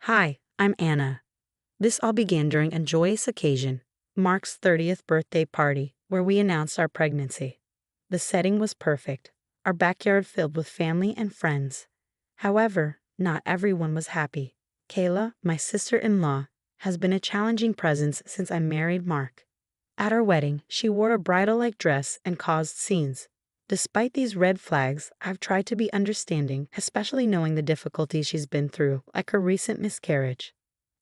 Hi, I'm Anna. This all began during a joyous occasion, Mark's 30th birthday party, where we announced our pregnancy. The setting was perfect, our backyard filled with family and friends. However, not everyone was happy. Kayla, my sister-in-law, has been a challenging presence since I married Mark. At our wedding, she wore a bridal-like dress and caused scenes. Despite these red flags, I've tried to be understanding, especially knowing the difficulties she's been through, like her recent miscarriage.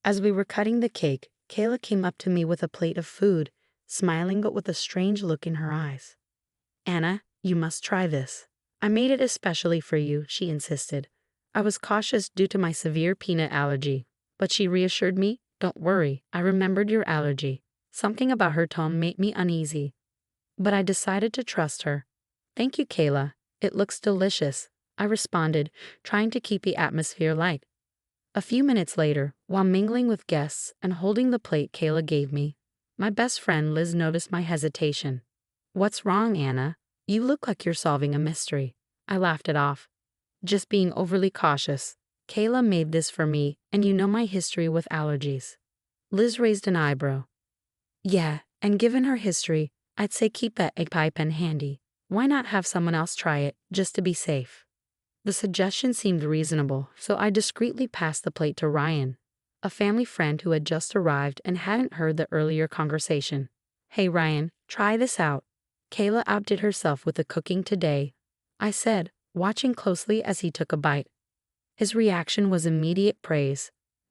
As we were cutting the cake, Kayla came up to me with a plate of food, smiling but with a strange look in her eyes. "Anna, you must try this. I made it especially for you," she insisted. I was cautious due to my severe peanut allergy, but she reassured me, "Don't worry, I remembered your allergy." Something about her tone made me uneasy, but I decided to trust her. "Thank you, Kayla. It looks delicious," I responded, trying to keep the atmosphere light. A few minutes later, while mingling with guests and holding the plate Kayla gave me, my best friend Liz noticed my hesitation. "What's wrong, Anna? You look like you're solving a mystery." I laughed it off. "Just being overly cautious. Kayla made this for me, and you know my history with allergies." Liz raised an eyebrow. "Yeah, and given her history, I'd say keep that egg pie pen handy. Why not have someone else try it, just to be safe?" The suggestion seemed reasonable, so I discreetly passed the plate to Ryan, a family friend who had just arrived and hadn't heard the earlier conversation. "Hey Ryan, try this out. Kayla outdid herself with the cooking today," I said, watching closely as he took a bite. His reaction was immediate praise.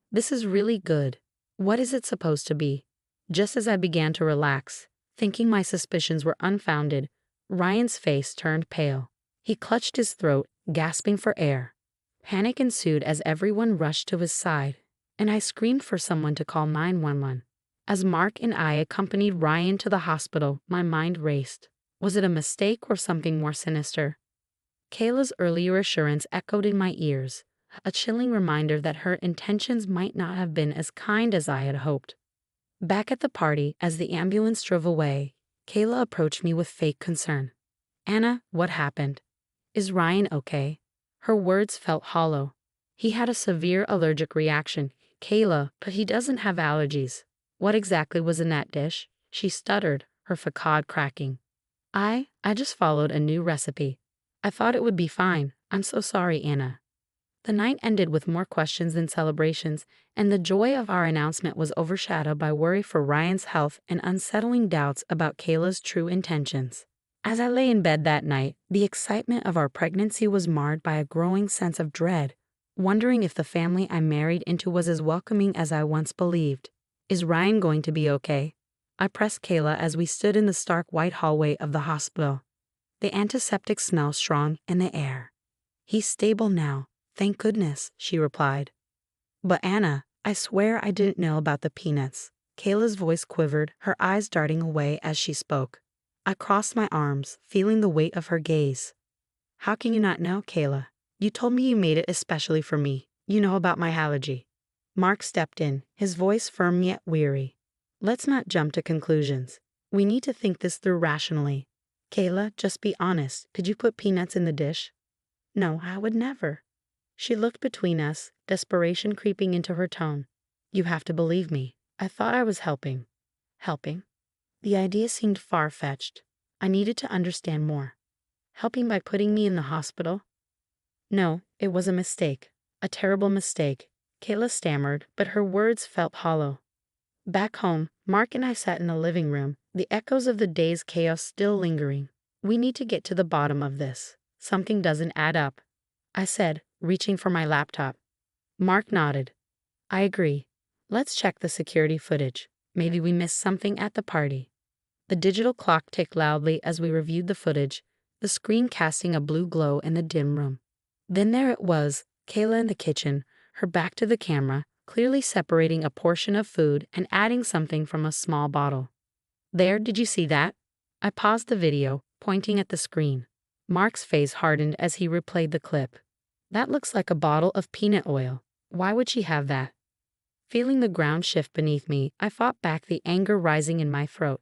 "This is really good. What is it supposed to be?" Just as I began to relax, thinking my suspicions were unfounded, Ryan's face turned pale. He clutched his throat, gasping for air. Panic ensued as everyone rushed to his side, and I screamed for someone to call 911. As Mark and I accompanied Ryan to the hospital, my mind raced. Was it a mistake or something more sinister? Kayla's earlier assurance echoed in my ears, a chilling reminder that her intentions might not have been as kind as I had hoped. Back at the party, as the ambulance drove away, Kayla approached me with fake concern. "Anna, what happened? Is Ryan okay?" Her words felt hollow. "He had a severe allergic reaction, Kayla, but he doesn't have allergies." "What exactly was in that dish?" She stuttered, her facade cracking. I just followed a new recipe. I thought it would be fine. I'm so sorry, Anna." The night ended with more questions than celebrations, and the joy of our announcement was overshadowed by worry for Ryan's health and unsettling doubts about Kayla's true intentions. As I lay in bed that night, the excitement of our pregnancy was marred by a growing sense of dread, wondering if the family I married into was as welcoming as I once believed. "Is Ryan going to be okay?" I pressed Kayla as we stood in the stark white hallway of the hospital. The antiseptic smell strong in the air. "He's stable now. Thank goodness," she replied. "But Anna, I swear I didn't know about the peanuts." Kayla's voice quivered, her eyes darting away as she spoke. I crossed my arms, feeling the weight of her gaze. "How can you not know, Kayla? You told me you made it especially for me. You know about my allergy." Mark stepped in, his voice firm yet weary. "Let's not jump to conclusions. We need to think this through rationally. Kayla, just be honest. Did you put peanuts in the dish?" "No, I would never." She looked between us, desperation creeping into her tone. "You have to believe me. I thought I was helping." Helping? The idea seemed far-fetched. I needed to understand more. Helping by putting me in the hospital? "No, it was a mistake. A terrible mistake," Kayla stammered, but her words felt hollow. Back home, Mark and I sat in the living room, the echoes of the day's chaos still lingering. "We need to get to the bottom of this. Something doesn't add up," I said, reaching for my laptop. Mark nodded. "I agree. Let's check the security footage. Maybe we missed something at the party." The digital clock ticked loudly as we reviewed the footage, the screen casting a blue glow in the dim room. Then there it was, Kayla in the kitchen, her back to the camera, clearly separating a portion of food and adding something from a small bottle. "There, did you see that?" I paused the video, pointing at the screen. Mark's face hardened as he replayed the clip. "That looks like a bottle of peanut oil. Why would she have that?" Feeling the ground shift beneath me, I fought back the anger rising in my throat.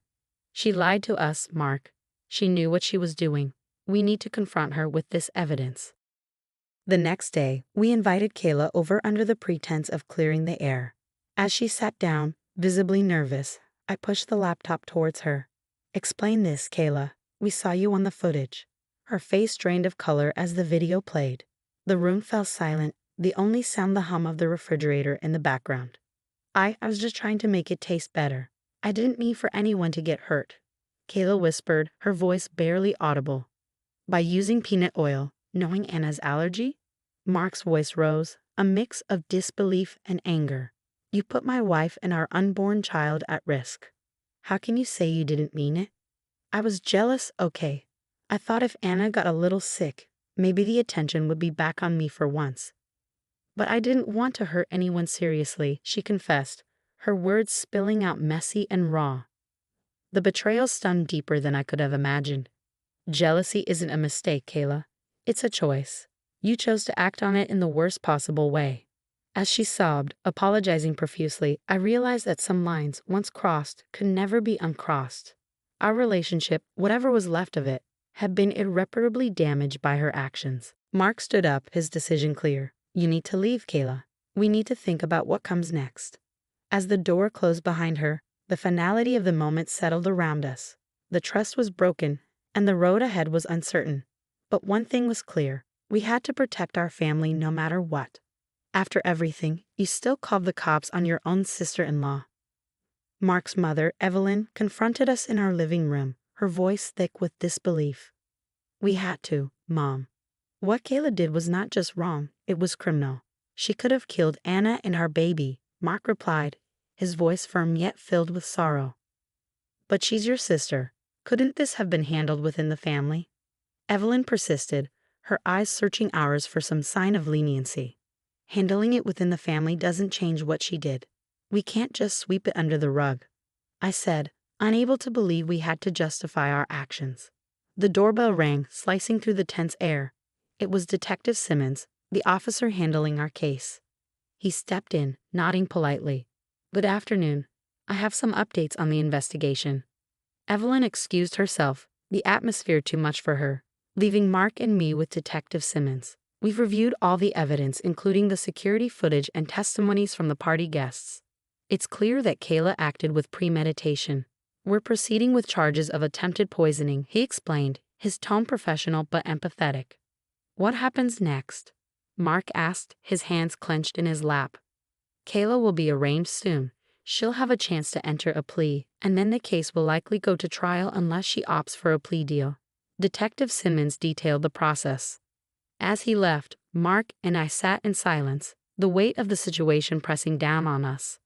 "She lied to us, Mark. She knew what she was doing. We need to confront her with this evidence." The next day, we invited Kayla over under the pretense of clearing the air. As she sat down, visibly nervous, I pushed the laptop towards her. "Explain this, Kayla. We saw you on the footage." Her face drained of color as the video played. The room fell silent, the only sound the hum of the refrigerator in the background. I was just trying to make it taste better. I didn't mean for anyone to get hurt," Kayla whispered, her voice barely audible. "By using peanut oil, knowing Anna's allergy?" Mark's voice rose, a mix of disbelief and anger. "You put my wife and our unborn child at risk. How can you say you didn't mean it?" "I was jealous, okay. I thought if Anna got a little sick, maybe the attention would be back on me for once. But I didn't want to hurt anyone seriously," she confessed, her words spilling out messy and raw. The betrayal stung deeper than I could have imagined. "Jealousy isn't a mistake, Kayla. It's a choice. You chose to act on it in the worst possible way." As she sobbed, apologizing profusely, I realized that some lines, once crossed, could never be uncrossed. Our relationship, whatever was left of it, had been irreparably damaged by her actions. Mark stood up, his decision clear. "You need to leave, Kayla. We need to think about what comes next." As the door closed behind her, the finality of the moment settled around us. The trust was broken, and the road ahead was uncertain. But one thing was clear. We had to protect our family no matter what. "After everything, you still called the cops on your own sister-in-law." Mark's mother, Evelyn, confronted us in our living room, her voice thick with disbelief. "We had to, Mom. What Kayla did was not just wrong, it was criminal. She could have killed Anna and our baby," Mark replied, his voice firm yet filled with sorrow. "But she's your sister. Couldn't this have been handled within the family?" Evelyn persisted, her eyes searching ours for some sign of leniency. "Handling it within the family doesn't change what she did. We can't just sweep it under the rug," I said, unable to believe we had to justify our actions. The doorbell rang, slicing through the tense air. It was Detective Simmons, the officer handling our case. He stepped in, nodding politely. "Good afternoon. I have some updates on the investigation." Evelyn excused herself, the atmosphere too much for her, leaving Mark and me with Detective Simmons. "We've reviewed all the evidence, including the security footage and testimonies from the party guests. It's clear that Kayla acted with premeditation. We're proceeding with charges of attempted poisoning," he explained, his tone professional but empathetic. "What happens next?" Mark asked, his hands clenched in his lap. "Kayla will be arraigned soon. She'll have a chance to enter a plea, and then the case will likely go to trial unless she opts for a plea deal." Detective Simmons detailed the process. As he left, Mark and I sat in silence, the weight of the situation pressing down on us.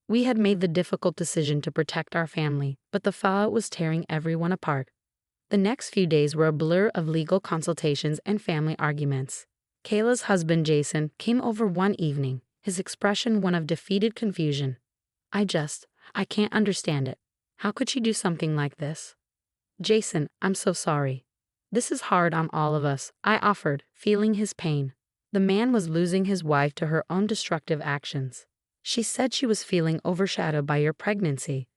We had made the difficult decision to protect our family, but the fallout was tearing everyone apart. The next few days were a blur of legal consultations and family arguments. Kayla's husband, Jason, came over one evening, his expression one of defeated confusion. I can't understand it. How could she do something like this?" "Jason, I'm so sorry. This is hard on all of us," I offered, feeling his pain. The man was losing his wife to her own destructive actions. "She said she was feeling overshadowed by your pregnancy,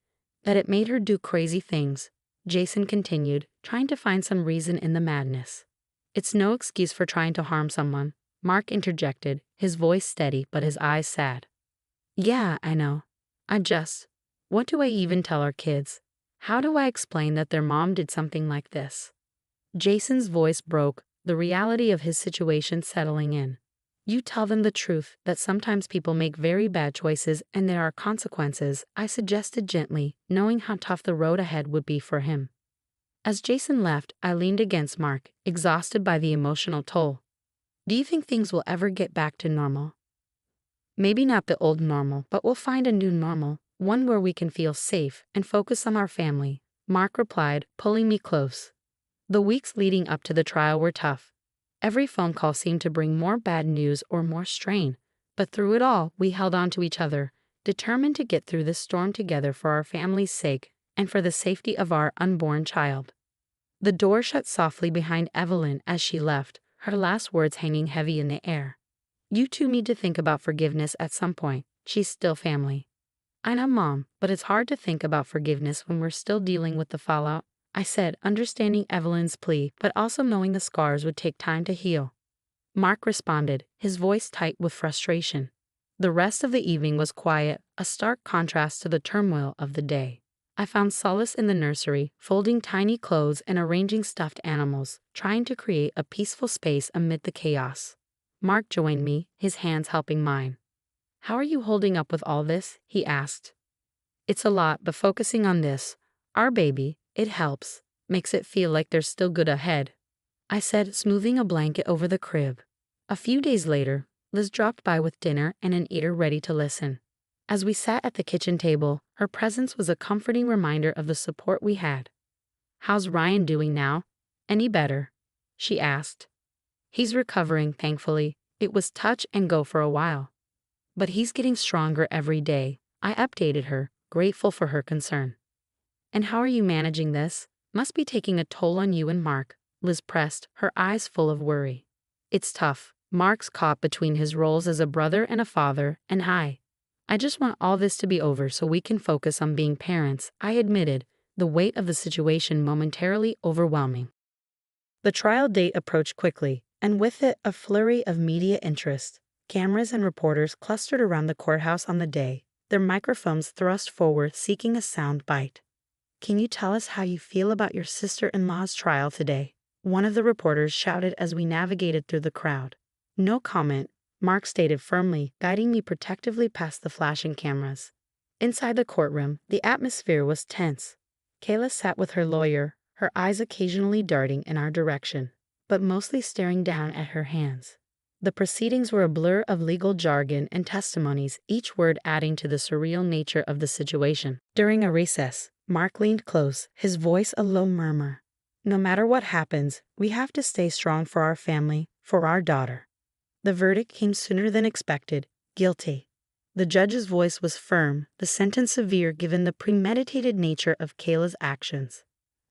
that it made her do crazy things," Jason continued, trying to find some reason in the madness. "It's no excuse for trying to harm someone," Mark interjected, his voice steady but his eyes sad. "Yeah, I know. What do I even tell our kids? How do I explain that their mom did something like this?" Jason's voice broke, the reality of his situation settling in. "You tell them the truth, that sometimes people make very bad choices and there are consequences," I suggested gently, knowing how tough the road ahead would be for him. As Jason left, I leaned against Mark, exhausted by the emotional toll. "Do you think things will ever get back to normal?" "Maybe not the old normal, but we'll find a new normal, one where we can feel safe and focus on our family," Mark replied, pulling me close. The weeks leading up to the trial were tough. Every phone call seemed to bring more bad news or more strain, but through it all, we held on to each other, determined to get through this storm together for our family's sake and for the safety of our unborn child. The door shut softly behind Evelyn as she left, her last words hanging heavy in the air. "You two need to think about forgiveness at some point. She's still family." "I know, Mom, but it's hard to think about forgiveness when we're still dealing with the fallout," I said, understanding Evelyn's plea, but also knowing the scars would take time to heal. Mark responded, his voice tight with frustration. The rest of the evening was quiet, a stark contrast to the turmoil of the day. I found solace in the nursery, folding tiny clothes and arranging stuffed animals, trying to create a peaceful space amid the chaos. Mark joined me, his hands helping mine. "How are you holding up with all this?" he asked. "It's a lot, but focusing on this, our baby, it helps, makes it feel like there's still good ahead," I said, smoothing a blanket over the crib. A few days later, Liz dropped by with dinner and an ear ready to listen. As we sat at the kitchen table, her presence was a comforting reminder of the support we had. "How's Ryan doing now? Any better?" she asked. "He's recovering, thankfully. It was touch and go for a while. But he's getting stronger every day," I updated her, grateful for her concern. "And how are you managing this? Must be taking a toll on you and Mark," Liz pressed, her eyes full of worry. "It's tough. Mark's caught between his roles as a brother and a father, and I just want all this to be over so we can focus on being parents," I admitted, the weight of the situation momentarily overwhelming. The trial date approached quickly, and with it a flurry of media interest. Cameras and reporters clustered around the courthouse on the day, their microphones thrust forward seeking a sound bite. "Can you tell us how you feel about your sister-in-law's trial today?" one of the reporters shouted as we navigated through the crowd. "No comment," Mark stated firmly, guiding me protectively past the flashing cameras. Inside the courtroom, the atmosphere was tense. Kayla sat with her lawyer, her eyes occasionally darting in our direction, but mostly staring down at her hands. The proceedings were a blur of legal jargon and testimonies, each word adding to the surreal nature of the situation. During a recess, Mark leaned close, his voice a low murmur. "No matter what happens, we have to stay strong for our family, for our daughter." The verdict came sooner than expected, guilty. The judge's voice was firm, the sentence severe given the premeditated nature of Kayla's actions.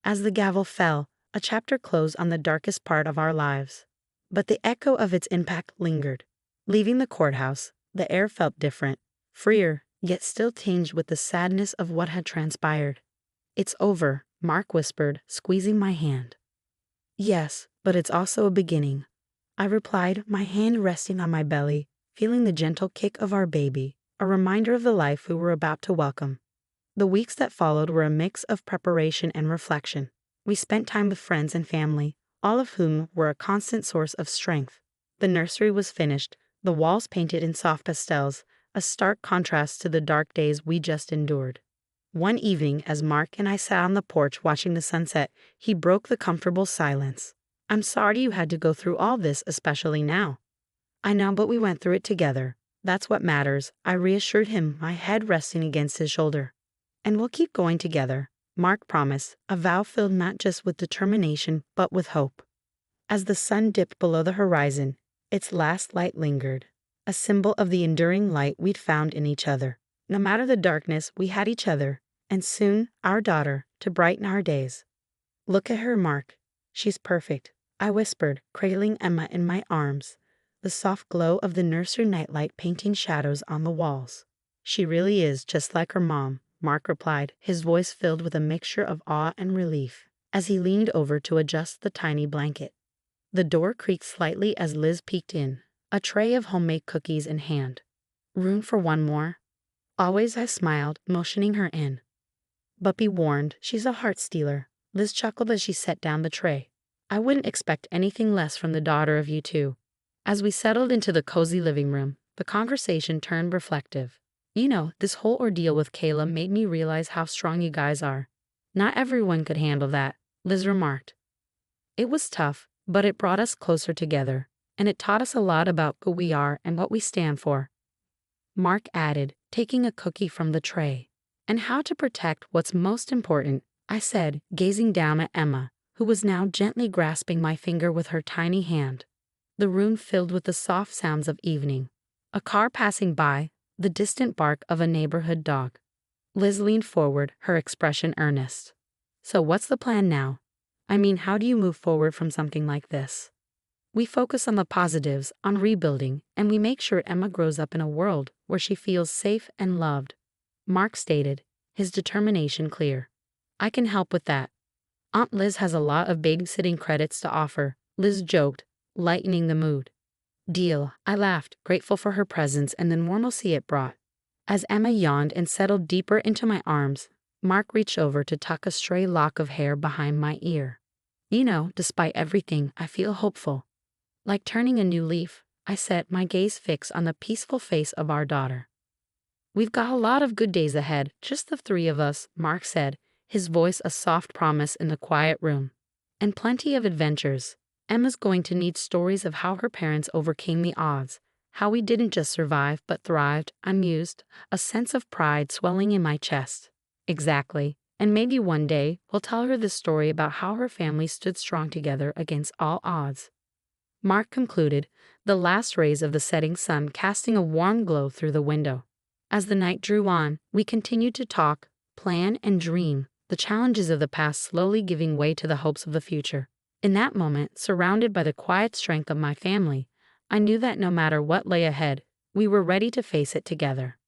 As the gavel fell, a chapter closed on the darkest part of our lives. But the echo of its impact lingered. Leaving the courthouse, the air felt different, freer, yet still tinged with the sadness of what had transpired. "It's over," Mark whispered, squeezing my hand. "Yes, but it's also a beginning," I replied, my hand resting on my belly, feeling the gentle kick of our baby, a reminder of the life we were about to welcome. The weeks that followed were a mix of preparation and reflection. We spent time with friends and family, all of whom were a constant source of strength. The nursery was finished, the walls painted in soft pastels, a stark contrast to the dark days we just endured. One evening, as Mark and I sat on the porch watching the sunset, he broke the comfortable silence. "I'm sorry you had to go through all this, especially now." "I know, but we went through it together. That's what matters," I reassured him, my head resting against his shoulder. "And we'll keep going together," Mark promised, a vow filled not just with determination, but with hope. As the sun dipped below the horizon, its last light lingered, a symbol of the enduring light we'd found in each other. No matter the darkness, we had each other, and soon, our daughter, to brighten our days. "Look at her, Mark. She's perfect," I whispered, cradling Emma in my arms, the soft glow of the nursery nightlight painting shadows on the walls. "She really is just like her mom," Mark replied, his voice filled with a mixture of awe and relief, as he leaned over to adjust the tiny blanket. The door creaked slightly as Liz peeked in, a tray of homemade cookies in hand. "Room for one more?" Always I smiled, motioning her in. "But be warned, she's a heart stealer," Liz chuckled as she set down the tray. "I wouldn't expect anything less from the daughter of you two." As we settled into the cozy living room, the conversation turned reflective. "You know, this whole ordeal with Kayla made me realize how strong you guys are. Not everyone could handle that," Liz remarked. "It was tough, but it brought us closer together, and it taught us a lot about who we are and what we stand for," Mark added, taking a cookie from the tray. "And how to protect what's most important," I said, gazing down at Emma, who was now gently grasping my finger with her tiny hand. The room filled with the soft sounds of evening. A car passing by, the distant bark of a neighborhood dog. Liz leaned forward, her expression earnest. "So what's the plan now? I mean, how do you move forward from something like this?" "We focus on the positives, on rebuilding, and we make sure Emma grows up in a world where she feels safe and loved," Mark stated, his determination clear. "I can help with that. Aunt Liz has a lot of babysitting credits to offer," Liz joked, lightening the mood. Deal, I laughed, grateful for her presence and the normalcy it brought. As Emma yawned and settled deeper into my arms, Mark reached over to tuck a stray lock of hair behind my ear. Despite everything, I feel hopeful. Like turning a new leaf, I set my gaze fixed on the peaceful face of our daughter. We've got a lot of good days ahead, just the three of us, Mark said, his voice a soft promise in the quiet room. And plenty of adventures. Emma's going to need stories of how her parents overcame the odds, how we didn't just survive but thrived, I mused, a sense of pride swelling in my chest. Exactly. And maybe one day we'll tell her the story about how her family stood strong together against all odds. Mark concluded, the last rays of the setting sun casting a warm glow through the window. As the night drew on, we continued to talk, plan, and dream, the challenges of the past slowly giving way to the hopes of the future. In that moment, surrounded by the quiet strength of my family, I knew that no matter what lay ahead, we were ready to face it together.